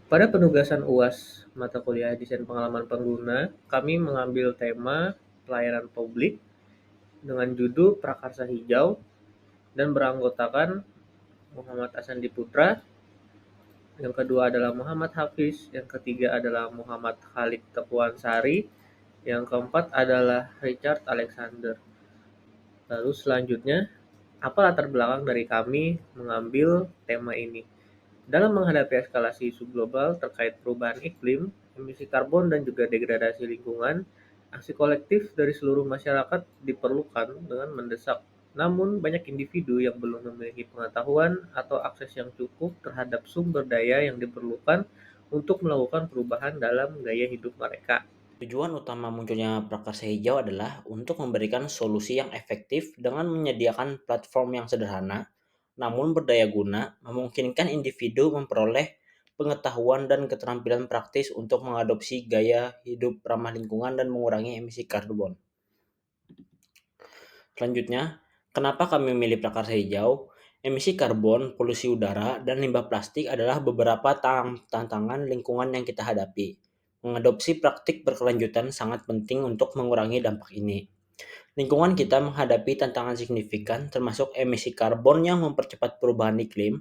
Pada penugasan UAS mata kuliah desain pengalaman pengguna, kami mengambil tema pelayanan publik dengan judul Prakarsa Hijau dan beranggotakan Muhammad Asandi Putra, yang kedua adalah Muhammad Hafiz, yang ketiga adalah Muhammad Khalid Tepuansari, yang keempat adalah Richard Alexander. Lalu selanjutnya, apa latar belakang dari kami mengambil tema ini? Dalam menghadapi eskalasi isu global terkait perubahan iklim, emisi karbon dan juga degradasi lingkungan, aksi kolektif dari seluruh masyarakat diperlukan dengan mendesak. Namun, banyak individu yang belum memiliki pengetahuan atau akses yang cukup terhadap sumber daya yang diperlukan untuk melakukan perubahan dalam gaya hidup mereka. Tujuan utama munculnya Prakarsa Hijau adalah untuk memberikan solusi yang efektif dengan menyediakan platform yang sederhana, namun berdaya guna, memungkinkan individu memperoleh pengetahuan dan keterampilan praktis untuk mengadopsi gaya hidup ramah lingkungan dan mengurangi emisi karbon. Selanjutnya, kenapa kami memilih Prakarsa Hijau? Emisi karbon, polusi udara, dan limbah plastik adalah beberapa tantangan lingkungan yang kita hadapi. Mengadopsi praktik berkelanjutan sangat penting untuk mengurangi dampak ini. Lingkungan kita menghadapi tantangan signifikan termasuk emisi karbon yang mempercepat perubahan iklim,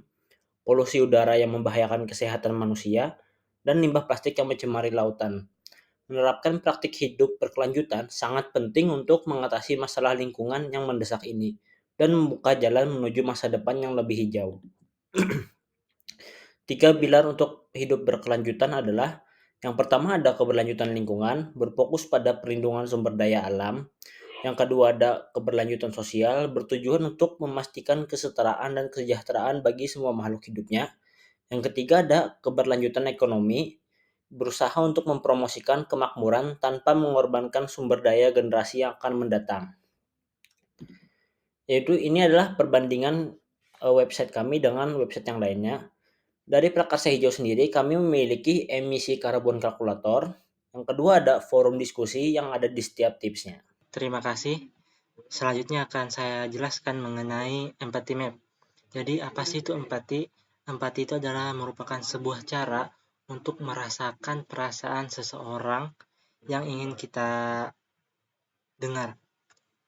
polusi udara yang membahayakan kesehatan manusia, dan limbah plastik yang mencemari lautan. Menerapkan praktik hidup berkelanjutan sangat penting untuk mengatasi masalah lingkungan yang mendesak ini dan membuka jalan menuju masa depan yang lebih hijau. Tiga pilar untuk hidup berkelanjutan adalah yang pertama ada keberlanjutan lingkungan, berfokus pada perlindungan sumber daya alam. Yang kedua ada keberlanjutan sosial, bertujuan untuk memastikan kesetaraan dan kesejahteraan bagi semua makhluk hidupnya. Yang ketiga ada keberlanjutan ekonomi, berusaha untuk mempromosikan kemakmuran tanpa mengorbankan sumber daya generasi yang akan mendatang. Yaitu ini adalah perbandingan website kami dengan website yang lainnya. Dari Prakarsa Hijau sendiri, kami memiliki emisi karbon kalkulator. Yang kedua ada forum diskusi yang ada di setiap tipsnya. Terima kasih. Selanjutnya akan saya jelaskan mengenai empathy map. Jadi apa sih itu empati? Empati itu adalah merupakan sebuah cara untuk merasakan perasaan seseorang yang ingin kita dengar.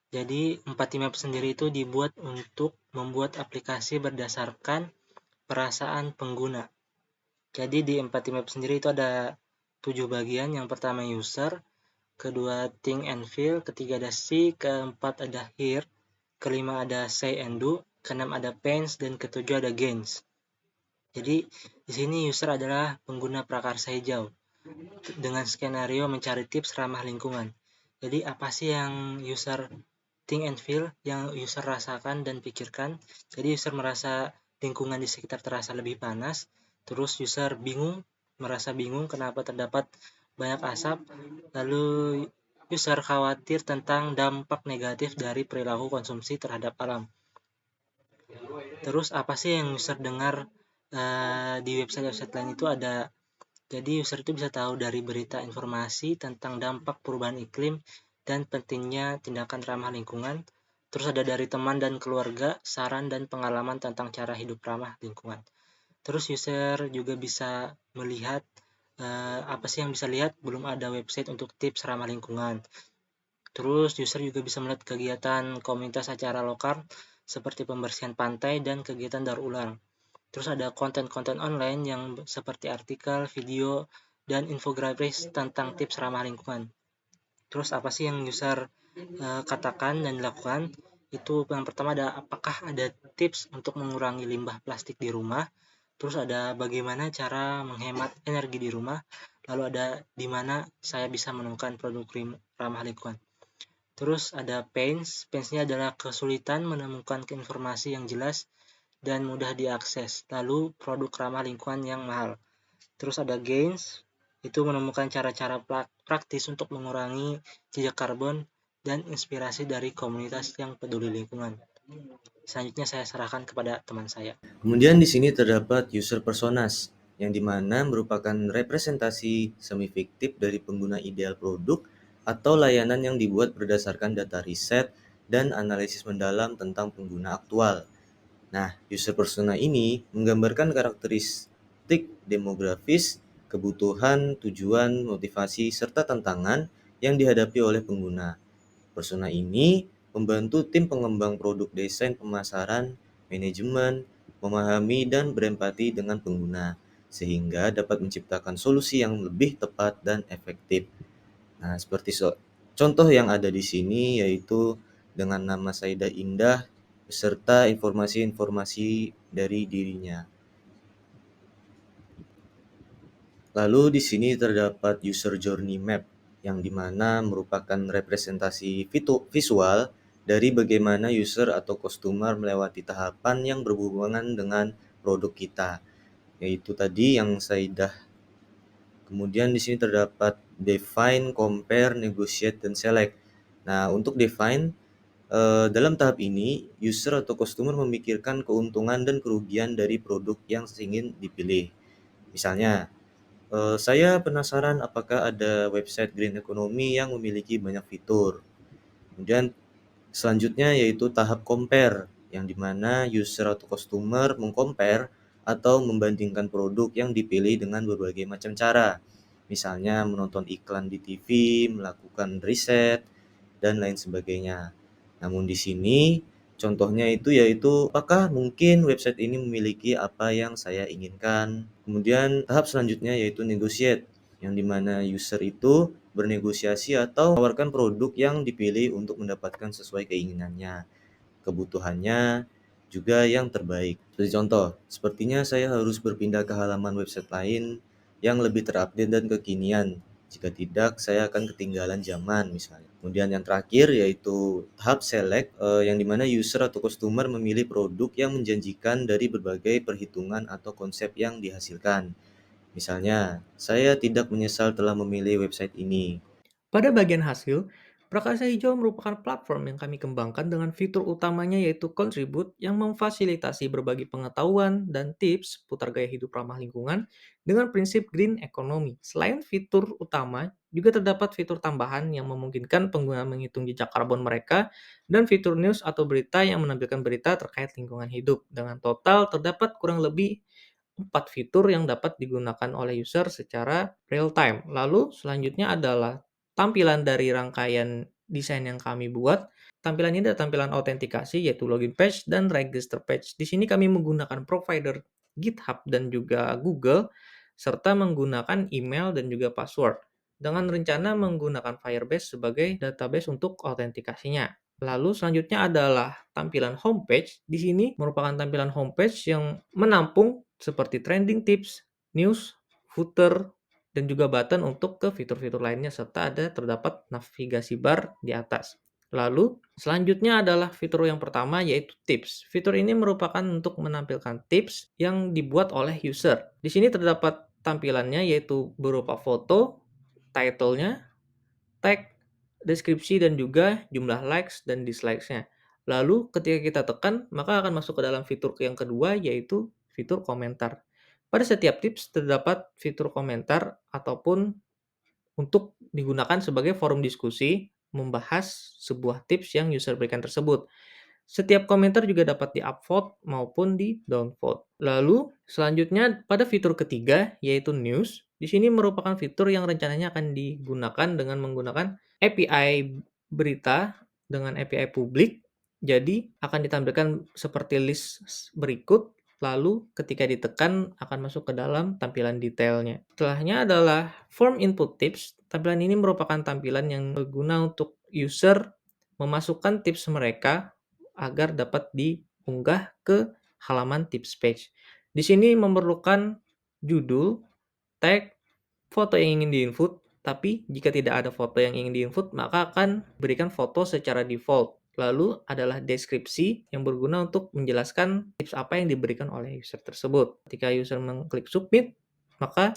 Jadi empathy map sendiri itu dibuat untuk membuat aplikasi berdasarkan perasaan pengguna. Jadi di empathy map sendiri itu ada 7 bagian. Yang pertama user, kedua think and feel, ketiga ada see, keempat ada hear, kelima ada say and do, keenam ada pains, dan ketujuh ada gains. Jadi di sini user adalah pengguna prakarsa hijau dengan skenario mencari tips ramah lingkungan. Jadi apa sih yang user think and feel, yang user rasakan dan pikirkan? Jadi user merasa lingkungan di sekitar terasa lebih panas, terus user merasa bingung kenapa terdapat banyak asap, lalu user khawatir tentang dampak negatif dari perilaku konsumsi terhadap alam. Terus apa sih yang user dengar di website-website lain itu ada. Jadi user itu bisa tahu dari berita informasi tentang dampak perubahan iklim dan pentingnya tindakan ramah lingkungan. Terus ada dari teman dan keluarga, saran dan pengalaman tentang cara hidup ramah lingkungan. Terus user juga bisa melihat apa sih yang bisa lihat, belum ada website untuk tips ramah lingkungan. Terus user juga bisa melihat kegiatan komunitas acara lokal seperti pembersihan pantai dan kegiatan daur ulang. Terus ada konten-konten online yang seperti artikel, video, dan infografis tentang tips ramah lingkungan. Terus apa sih yang user katakan dan dilakukan? Itu yang pertama ada apakah ada tips untuk mengurangi limbah plastik di rumah. Terus ada bagaimana cara menghemat energi di rumah. Lalu ada di mana saya bisa menemukan produk ramah lingkungan. Terus ada pains. Painsnya adalah kesulitan menemukan informasi yang jelas dan mudah diakses. Lalu produk ramah lingkungan yang mahal. Terus ada gains, itu menemukan cara-cara praktis untuk mengurangi jejak karbon dan inspirasi dari komunitas yang peduli lingkungan. Selanjutnya saya serahkan kepada teman saya. Kemudian di sini terdapat user personas, yang dimana merupakan representasi semi-fiktif dari pengguna ideal produk atau layanan yang dibuat berdasarkan data riset dan analisis mendalam tentang pengguna aktual. Nah, user persona ini menggambarkan karakteristik demografis kebutuhan, tujuan, motivasi, serta tantangan yang dihadapi oleh pengguna. Persona ini membantu tim pengembang produk desain pemasaran, manajemen, memahami dan berempati dengan pengguna, sehingga dapat menciptakan solusi yang lebih tepat dan efektif. Nah, seperti contoh yang ada di sini yaitu dengan nama Saida Indah beserta informasi-informasi dari dirinya. Lalu di sini terdapat user journey map yang dimana merupakan representasi visual dari bagaimana user atau customer melewati tahapan yang berhubungan dengan produk kita, yaitu tadi yang Saidah. Kemudian di sini terdapat define, compare, negotiate, dan select. Nah, untuk define, dalam tahap ini, user atau customer memikirkan keuntungan dan kerugian dari produk yang ingin dipilih. Misalnya, saya penasaran apakah ada website green economy yang memiliki banyak fitur. Kemudian selanjutnya yaitu tahap compare, yang dimana user atau customer mengcompare atau membandingkan produk yang dipilih dengan berbagai macam cara. Misalnya menonton iklan di TV, melakukan riset, dan lain sebagainya. Namun di sini contohnya itu yaitu apakah mungkin website ini memiliki apa yang saya inginkan. Kemudian tahap selanjutnya yaitu negotiate, yang dimana user itu bernegosiasi atau menawarkan produk yang dipilih untuk mendapatkan sesuai keinginannya, kebutuhannya, juga yang terbaik. Seperti contoh, sepertinya saya harus berpindah ke halaman website lain yang lebih terupdate dan kekinian. Jika tidak, saya akan ketinggalan zaman misalnya. Kemudian yang terakhir yaitu tahap select, yang dimana user atau customer memilih produk yang menjanjikan dari berbagai perhitungan atau konsep yang dihasilkan. Misalnya, saya tidak menyesal telah memilih website ini. Pada bagian hasil, Prakarsa Hijau merupakan platform yang kami kembangkan dengan fitur utamanya yaitu Contribute yang memfasilitasi berbagi pengetahuan dan tips putar gaya hidup ramah lingkungan dengan prinsip green economy. Selain fitur utama, juga terdapat fitur tambahan yang memungkinkan pengguna menghitung jejak karbon mereka dan fitur news atau berita yang menampilkan berita terkait lingkungan hidup. Dengan total terdapat kurang lebih 4 fitur yang dapat digunakan oleh user secara real time. Lalu selanjutnya adalah tampilan dari rangkaian desain yang kami buat. Tampilan ini adalah tampilan autentikasi yaitu login page dan register page. Di sini kami menggunakan provider GitHub dan juga Google serta menggunakan email dan juga password dengan rencana menggunakan Firebase sebagai database untuk autentikasinya. Lalu selanjutnya adalah tampilan homepage. Di sini merupakan tampilan homepage yang menampung seperti trending tips, news, footer, dan juga button untuk ke fitur-fitur lainnya serta terdapat navigasi bar di atas. Lalu selanjutnya adalah fitur yang pertama yaitu tips. Fitur ini merupakan untuk menampilkan tips yang dibuat oleh user. Di sini terdapat tampilannya yaitu berupa foto, title-nya, tag, deskripsi dan juga jumlah likes dan dislikes-nya. Lalu ketika kita tekan, maka akan masuk ke dalam fitur yang kedua yaitu fitur komentar. Pada setiap tips terdapat fitur komentar ataupun untuk digunakan sebagai forum diskusi membahas sebuah tips yang user berikan tersebut. Setiap komentar juga dapat di-upvote maupun di-downvote. Lalu, selanjutnya pada fitur ketiga, yaitu news. Di sini merupakan fitur yang rencananya akan digunakan dengan menggunakan API berita dengan API publik. Jadi, akan ditampilkan seperti list berikut. Lalu, ketika ditekan, akan masuk ke dalam tampilan detailnya. Setelahnya adalah form input tips. Tampilan ini merupakan tampilan yang berguna untuk user memasukkan tips mereka agar dapat diunggah ke halaman tips page. Di sini memerlukan judul, tag, foto yang ingin di-input, tapi jika tidak ada foto yang ingin di-input, maka akan berikan foto secara default. Lalu adalah deskripsi yang berguna untuk menjelaskan tips apa yang diberikan oleh user tersebut. Ketika user mengklik submit, maka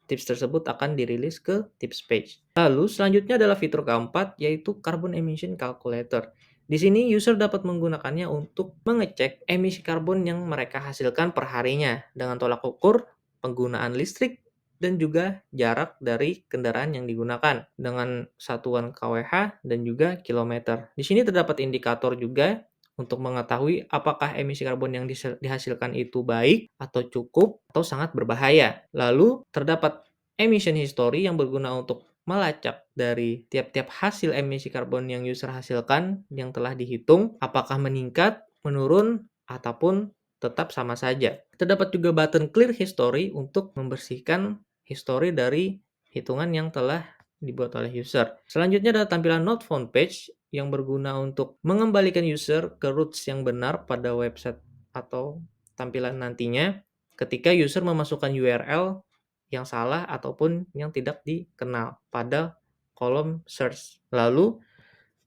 tips tersebut akan dirilis ke tips page. Lalu selanjutnya adalah fitur keempat yaitu Carbon Emission Calculator. Di sini user dapat menggunakannya untuk mengecek emisi karbon yang mereka hasilkan per harinya dengan tolak ukur penggunaan listrik dan juga jarak dari kendaraan yang digunakan dengan satuan kWh dan juga kilometer. Di sini terdapat indikator juga untuk mengetahui apakah emisi karbon yang dihasilkan itu baik atau cukup atau sangat berbahaya. Lalu terdapat emission history yang berguna untuk melacak dari tiap-tiap hasil emisi karbon yang user hasilkan yang telah dihitung, apakah meningkat, menurun, ataupun tetap sama saja. Terdapat juga button clear history untuk membersihkan history dari hitungan yang telah dibuat oleh user. Selanjutnya ada tampilan not found page yang berguna untuk mengembalikan user ke roots yang benar pada website atau tampilan nantinya ketika user memasukkan URL yang salah ataupun yang tidak dikenal pada kolom search. Lalu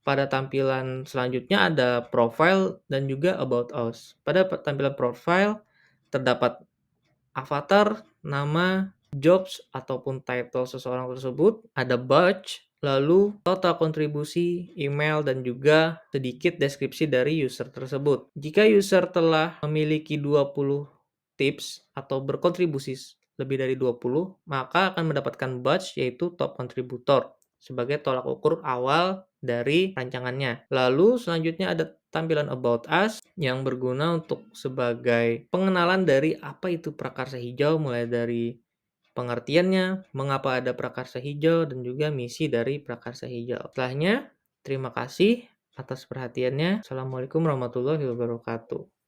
pada tampilan selanjutnya ada profile dan juga about us. Pada tampilan profile terdapat avatar, nama, jobs ataupun title seseorang tersebut, ada badge, lalu total kontribusi, email, dan juga sedikit deskripsi dari user tersebut. Jika user telah memiliki 20 tips atau berkontribusi lebih dari 20, maka akan mendapatkan badge yaitu top kontributor sebagai tolak ukur awal dari rancangannya. Lalu selanjutnya ada tampilan About Us yang berguna untuk sebagai pengenalan dari apa itu prakarsa hijau, mulai dari pengertiannya, mengapa ada prakarsa hijau, dan juga misi dari prakarsa hijau. Setelahnya, terima kasih atas perhatiannya. Assalamualaikum warahmatullahi wabarakatuh.